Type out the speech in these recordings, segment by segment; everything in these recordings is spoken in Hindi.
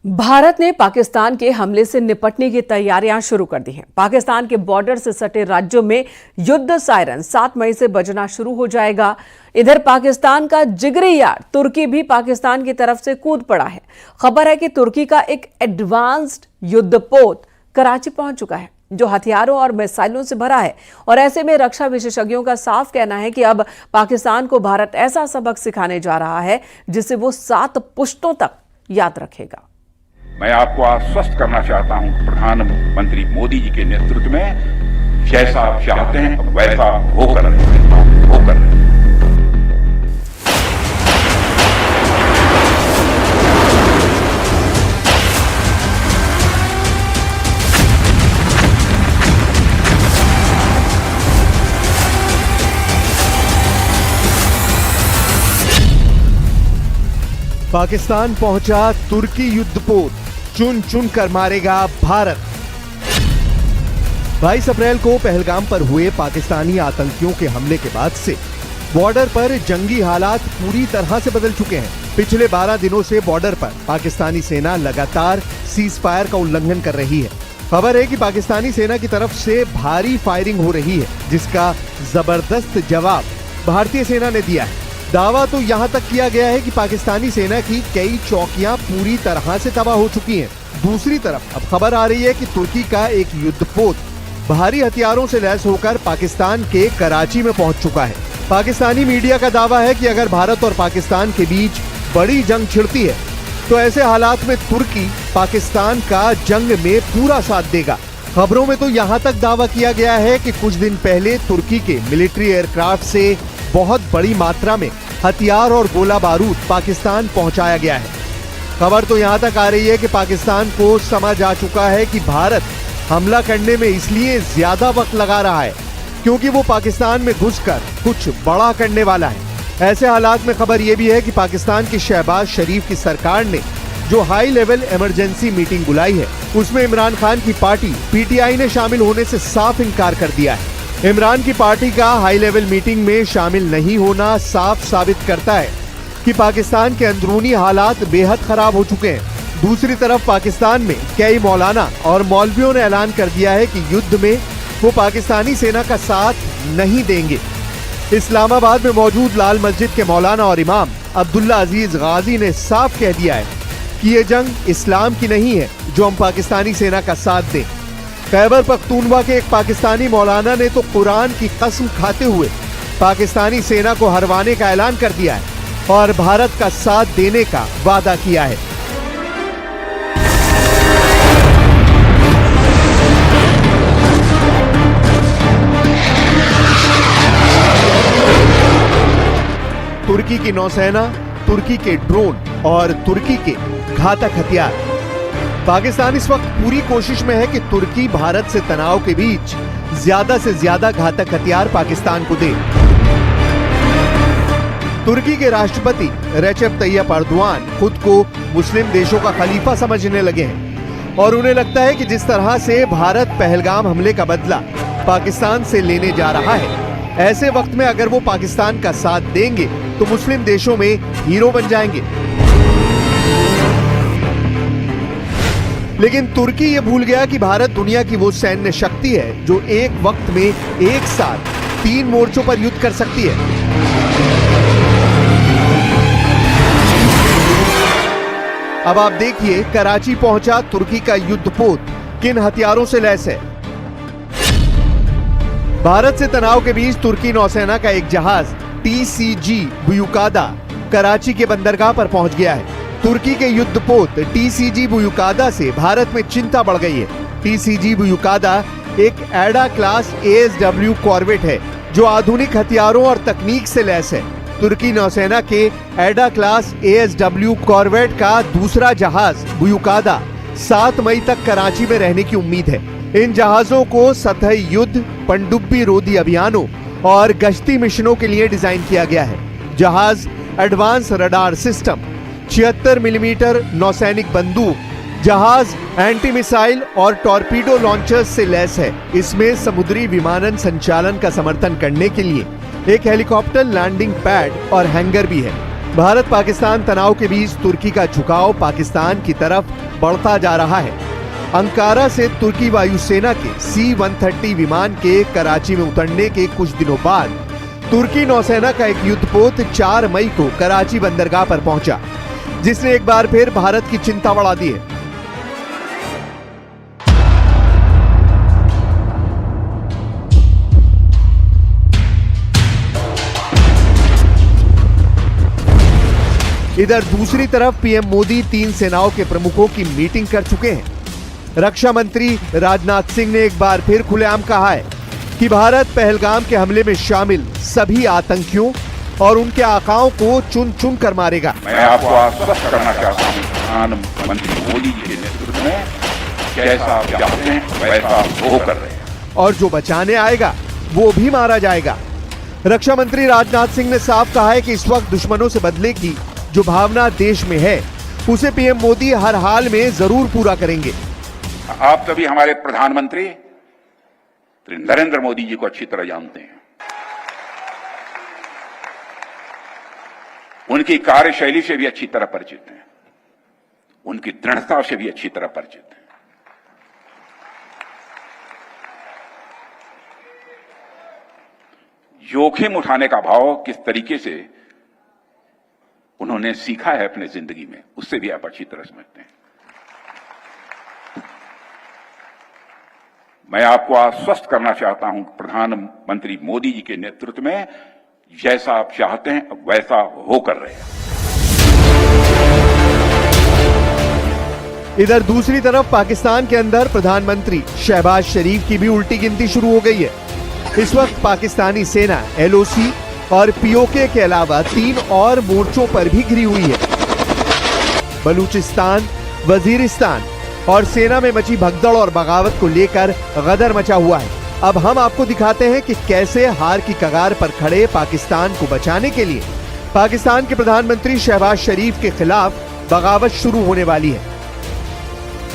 भारत ने पाकिस्तान के हमले से निपटने की तैयारियां शुरू कर दी हैं। पाकिस्तान के बॉर्डर से सटे राज्यों में युद्ध सायरन 7 मई से बजना शुरू हो जाएगा। इधर पाकिस्तान का जिगरी यार तुर्की भी पाकिस्तान की तरफ से कूद पड़ा है। खबर है कि तुर्की का एक एडवांस्ड युद्धपोत कराची पहुंच चुका है, जो हथियारों और मिसाइलों से भरा है। और ऐसे में रक्षा विशेषज्ञों का साफ कहना है कि अब पाकिस्तान को भारत ऐसा सबक सिखाने जा रहा है जिसे वो 7 पुश्तों तक याद रखेगा। मैं आपको आश्वस्त करना चाहता हूं, प्रधानमंत्री मोदी जी के नेतृत्व में जैसा आप चाहते हैं वैसा होकर रहे। पाकिस्तान पहुंचा तुर्की युद्धपोत, चुन चुन कर मारेगा भारत। 22 अप्रैल को पहलगाम पर हुए पाकिस्तानी आतंकियों के हमले के बाद से बॉर्डर पर जंगी हालात पूरी तरह से बदल चुके हैं। पिछले 12 दिनों से बॉर्डर पर पाकिस्तानी सेना लगातार सीज फायर का उल्लंघन कर रही है। खबर है कि पाकिस्तानी सेना की तरफ से भारी फायरिंग हो रही है, जिसका जबरदस्त जवाब भारतीय सेना ने दिया है। दावा तो यहां तक किया गया है कि पाकिस्तानी सेना की कई चौकियां पूरी तरह से तबाह हो चुकी हैं। दूसरी तरफ अब खबर आ रही है कि तुर्की का एक युद्धपोत भारी हथियारों से लैस होकर पाकिस्तान के कराची में पहुंच चुका है। पाकिस्तानी मीडिया का दावा है कि अगर भारत और पाकिस्तान के बीच बड़ी जंग छिड़ती है तो ऐसे हालात में तुर्की पाकिस्तान का जंग में पूरा साथ देगा। खबरों में तो यहां तक दावा किया गया है कि कुछ दिन पहले तुर्की के मिलिट्री एयरक्राफ्ट से बहुत बड़ी मात्रा में हथियार और गोला बारूद पाकिस्तान पहुंचाया गया है। खबर तो यहां तक आ रही है कि पाकिस्तान को समझ आ चुका है कि भारत हमला करने में इसलिए ज्यादा वक्त लगा रहा है क्योंकि वो पाकिस्तान में घुसकर कुछ बड़ा करने वाला है। ऐसे हालात में खबर यह भी है कि पाकिस्तान की शहबाज शरीफ की सरकार ने जो हाई लेवल इमरजेंसी मीटिंग बुलाई है, उसमें इमरान खान की पार्टी पीटीआई ने शामिल होने से साफ इनकार कर दिया है। इमरान की पार्टी का हाई लेवल मीटिंग में शामिल नहीं होना साफ साबित करता है कि पाकिस्तान के अंदरूनी हालात बेहद खराब हो चुके हैं। दूसरी तरफ पाकिस्तान में कई मौलाना और मौलवियों ने ऐलान कर दिया है कि युद्ध में वो पाकिस्तानी सेना का साथ नहीं देंगे। इस्लामाबाद में मौजूद लाल मस्जिद के मौलाना और इमाम अब्दुल्ला अजीज गाजी ने साफ कह दिया है कि ये जंग इस्लाम की नहीं है जो हम पाकिस्तानी सेना का साथ दें। खैबर पख्तूनवा के एक पाकिस्तानी मौलाना ने तो कुरान की कसम खाते हुए पाकिस्तानी सेना को हरवाने का ऐलान कर दिया है और भारत का साथ देने का वादा किया है। तुर्की की नौसेना, तुर्की के ड्रोन और तुर्की के घातक हथियार। पाकिस्तान इस वक्त पूरी कोशिश में है कि तुर्की भारत से तनाव के बीच ज्यादा से ज्यादा घातक हथियार पाकिस्तान को दे। तुर्की के राष्ट्रपति रेचेप तैयप अर्दोआन खुद को मुस्लिम देशों का खलीफा समझने लगे हैं और उन्हें लगता है कि जिस तरह से भारत पहलगाम हमले का बदला पाकिस्तान से लेने जा रहा है, ऐसे वक्त में अगर वो पाकिस्तान का साथ देंगे तो मुस्लिम देशों में हीरो बन जाएंगे। लेकिन तुर्की ये भूल गया कि भारत दुनिया की वो सैन्य शक्ति है जो एक वक्त में एक साथ 3 मोर्चों पर युद्ध कर सकती है। अब आप देखिए कराची पहुंचा तुर्की का युद्धपोत किन हथियारों से लैस है। भारत से तनाव के बीच तुर्की नौसेना का एक जहाज टीसीजी बुयुकादा कराची के बंदरगाह पर पहुंच गया है। तुर्की के युद्धपोत टीसीजी बुयुकादा से भारत में चिंता बढ़ गई है। टीसीजी बुयुकादा एक एडा क्लास एएसडब्ल्यू कॉर्वेट है जो आधुनिक हथियारों और तकनीक से लैस है। तुर्की नौसेना के एडा क्लास एएसडब्ल्यू कॉर्वेट का दूसरा जहाज बुयुकादा 7 मई तक कराची में रहने की उम्मीद है। इन जहाजों को सतही युद्ध, पनडुब्बी रोधी अभियानों और गश्ती मिशनों के लिए डिजाइन किया गया है। जहाज एडवांस रडार सिस्टम, 76 मिलीमीटर नौसैनिक बंदूक, जहाज एंटी मिसाइल और टॉर्पीडो लॉन्चर्स से लैस है। इसमें समुद्री विमानन संचालन का समर्थन करने के लिए एक हेलीकॉप्टर लैंडिंग पैड और हैंगर भी है। भारत पाकिस्तान तनाव के बीच तुर्की का झुकाव पाकिस्तान की तरफ बढ़ता जा रहा है। अंकारा से तुर्की वायुसेना के C-130 विमान के कराची में उतरने के कुछ दिनों बाद तुर्की नौसेना का एक युद्धपोत 4 मई को कराची बंदरगाह पर पहुंचा, जिसने एक बार फिर भारत की चिंता बढ़ा दी है। इधर दूसरी तरफ पीएम मोदी 3 सेनाओं के प्रमुखों की मीटिंग कर चुके हैं। रक्षा मंत्री राजनाथ सिंह ने एक बार फिर खुलेआम कहा है कि भारत पहलगाम के हमले में शामिल सभी आतंकियों और उनके आकाओं को चुन चुन कर मारेगा। मैं आपको आश्वस्त करना चाहता हूँ, प्रधानमंत्री मोदी जी के नेतृत्व में जैसा आप चाहते हैं वैसा वो कर रहे हैं, और जो बचाने आएगा वो भी मारा जाएगा। रक्षा मंत्री राजनाथ सिंह ने साफ कहा है कि इस वक्त दुश्मनों से बदले की जो भावना देश में है उसे पीएम मोदी हर हाल में जरूर पूरा करेंगे। आप सभी हमारे प्रधानमंत्री श्री नरेंद्र मोदी जी को अच्छी तरह जानते हैं। उनकी कार्यशैली से भी अच्छी तरह परिचित हैं, उनकी दृढ़ता से भी अच्छी तरह परिचित हैं। जोखिम उठाने का भाव किस तरीके से उन्होंने सीखा है अपने जिंदगी में, उससे भी आप अच्छी तरह समझते हैं। मैं आपको आश्वस्त करना चाहता हूं, प्रधानमंत्री मोदी जी के नेतृत्व में जैसा आप चाहते हैं वैसा वो कर रहे हैं। इधर दूसरी तरफ पाकिस्तान के अंदर प्रधानमंत्री शहबाज शरीफ की भी उल्टी गिनती शुरू हो गई है। इस वक्त पाकिस्तानी सेना LOC और POK के अलावा 3 और मोर्चों पर भी घिरी हुई है। बलूचिस्तान, वजीरिस्तान और सेना में मची भगदड़ और बगावत को लेकर गदर मचा हुआ है। अब हम आपको दिखाते हैं कि कैसे हार की कगार पर खड़े पाकिस्तान को बचाने के लिए पाकिस्तान के प्रधानमंत्री शहबाज शरीफ के खिलाफ बगावत शुरू होने वाली है।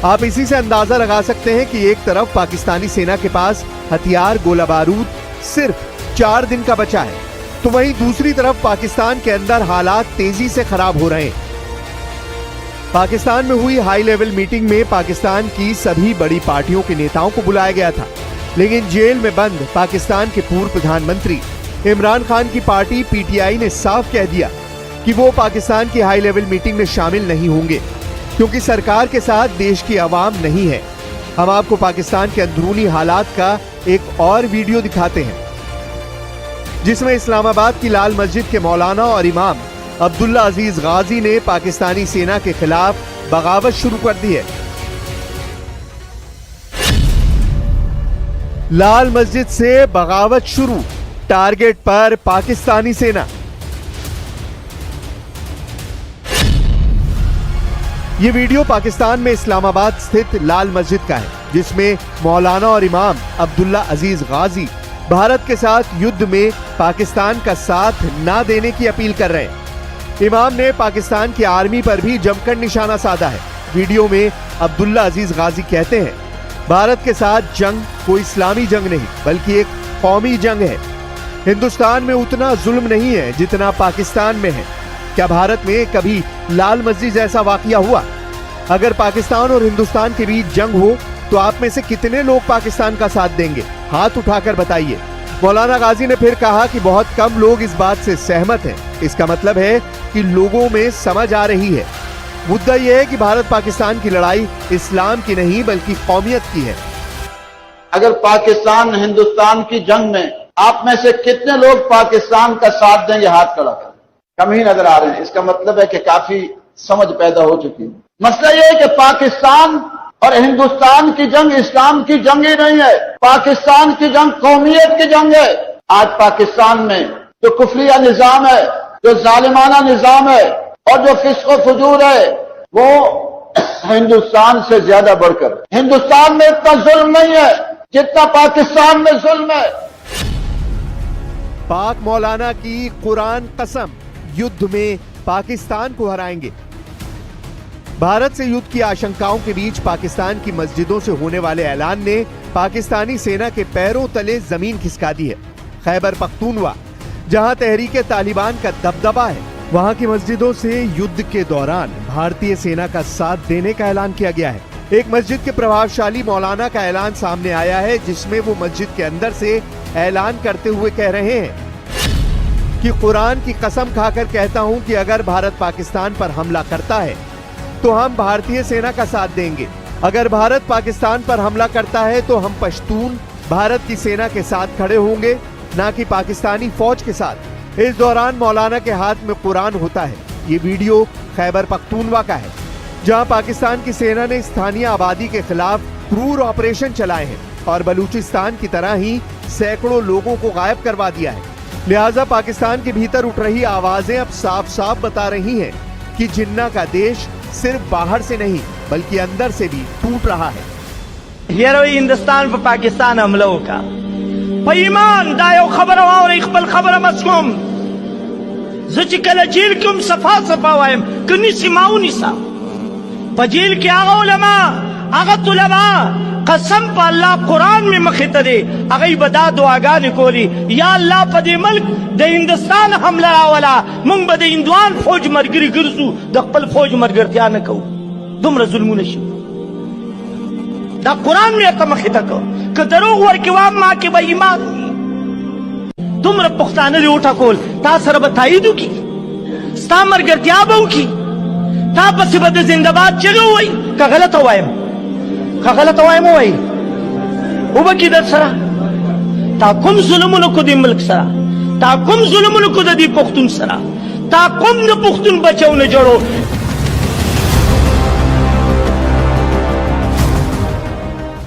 आप इसी से अंदाजा लगा सकते हैं कि एक तरफ पाकिस्तानी सेना के पास हथियार, गोला बारूद सिर्फ 4 दिन का बचा है, तो वहीं दूसरी तरफ पाकिस्तान के अंदर हालात तेजी से खराब हो रहे हैं। पाकिस्तान में हुई हाई लेवल मीटिंग में पाकिस्तान की सभी बड़ी पार्टियों के नेताओं को बुलाया गया था, लेकिन जेल में बंद पाकिस्तान के पूर्व प्रधानमंत्री इमरान खान की पार्टी PTI ने साफ कह दिया कि वो पाकिस्तान की हाई लेवल मीटिंग में शामिल नहीं होंगे, क्योंकि सरकार के साथ देश की आवाम नहीं है। हम आपको पाकिस्तान के अंदरूनी हालात का एक और वीडियो दिखाते हैं, जिसमें इस्लामाबाद की लाल मस्जिद के मौलाना और इमाम अब्दुल्ला अजीज गाजी ने पाकिस्तानी सेना के खिलाफ बगावत शुरू कर दी है। लाल मस्जिद से बगावत शुरू, टारगेट पर पाकिस्तानी सेना। ये वीडियो पाकिस्तान में इस्लामाबाद स्थित लाल मस्जिद का है, जिसमें मौलाना और इमाम अब्दुल्ला अजीज गाजी भारत के साथ युद्ध में पाकिस्तान का साथ ना देने की अपील कर रहे हैं। इमाम ने पाकिस्तान की आर्मी पर भी जमकर निशाना साधा है। वीडियो में अब्दुल्ला अजीज गाजी कहते हैं, भारत के साथ जंग कोई इस्लामी जंग नहीं बल्कि एक कौमी जंग है। हिंदुस्तान में उतना जुल्म नहीं है जितना पाकिस्तान में है। क्या भारत में कभी लाल मस्जिद जैसा वाकया हुआ? अगर पाकिस्तान और हिंदुस्तान के बीच जंग हो तो आप में से कितने लोग पाकिस्तान का साथ देंगे? हाथ उठाकर बताइए। मौलाना गाजी ने फिर कहा कि बहुत कम लोग इस बात से सहमत हैं। इसका मतलब है कि लोगों में समझ आ रही है। मुद्दा यह है कि भारत पाकिस्तान की लड़ाई इस्लाम की नहीं बल्कि कौमियत की है। अगर पाकिस्तान हिंदुस्तान की जंग में आप में से कितने लोग पाकिस्तान का साथ देंगे? हाथ खड़ा कर। कम ही नजर आ रहे हैं। इसका मतलब है कि काफी समझ पैदा हो चुकी है। मसला यह है कि पाकिस्तान और हिंदुस्तान की जंग इस्लाम की जंग ही नहीं है। पाकिस्तान की जंग कौमियत की जंग है। आज पाकिस्तान में जो कुफरिया निजाम है, जो जालिमाना निजाम है और जो फिस्को फजूर है, वो हिंदुस्तान से ज्यादा बढ़कर। हिंदुस्तान में इतना जुल्म नहीं है जितना पाकिस्तान में जुल्म है। पाक मौलाना की कुरान कसम, युद्ध में पाकिस्तान को हराएंगे। भारत से युद्ध की आशंकाओं के बीच पाकिस्तान की मस्जिदों से होने वाले ऐलान ने पाकिस्तानी सेना के पैरों तले जमीन खिसका दी है। खैबर पख्तूनवा, जहां तहरीके तालिबान का दबदबा है, वहां की मस्जिदों से युद्ध के दौरान भारतीय सेना का साथ देने का ऐलान किया गया है। एक मस्जिद के प्रभावशाली मौलाना का ऐलान सामने आया है, जिसमें वो मस्जिद के अंदर से ऐलान करते हुए कह रहे हैं कि कुरान की कसम खाकर कहता हूं कि अगर भारत पाकिस्तान पर हमला करता है तो हम भारतीय सेना का साथ देंगे। अगर भारत पाकिस्तान पर हमला करता है तो हम पश्तून भारत की सेना के साथ खड़े होंगे, ना कि पाकिस्तानी फौज के साथ। इस दौरान मौलाना के हाथ में कुरान होता है। ये वीडियो खैबर पख्तूनवा का है, जहां पाकिस्तान की सेना ने स्थानीय आबादी के खिलाफ क्रूर ऑपरेशन चलाए हैं और बलूचिस्तान की तरह ही सैकड़ों लोगों को गायब करवा दिया है। लिहाजा पाकिस्तान के भीतर उठ रही आवाजें अब साफ साफ बता रही हैं कि जिन्ना का देश सिर्फ बाहर से नहीं बल्कि अंदर से भी टूट रहा है। हेरोई हिंदुस्तान पर पाकिस्तान हमलों का ईमान दायो खबर और इकबल खबर मस्कुम कल जेल कुम सफा सफा वायम कनी सिमाऊ निसा पजेल के आगा उलमा आगा तुलमा कसम पर अल्लाह कुरान में मखित दे अगई बदा दुआगा निकोली या अल्लाह पदे मुल्क दे हिंदुस्तान हमला वाला मुंग बदे इंदवान फौज मरगिरी गिरसू दखपल फौज मरगिरतिया न कहू दुमरा जुल्मु नशु दा कुरान में का मखित को क दरोग वर के वाम मा के बेईमान दुमरा पुख्तान ले उठा कोल ता सर बताई दू की स्ता मरगिरतिया बहु की ता पसी बदे जिंदाबाद चलो वही का गलत हुआ गलत हुई उबकी दर सरा ताकुम जुल्मुन को दी मुल्क सरा ताकुम जुल्मुन को दी पुख्तून सरा ताकुम न पुख्तून बचाओ न जोड़ो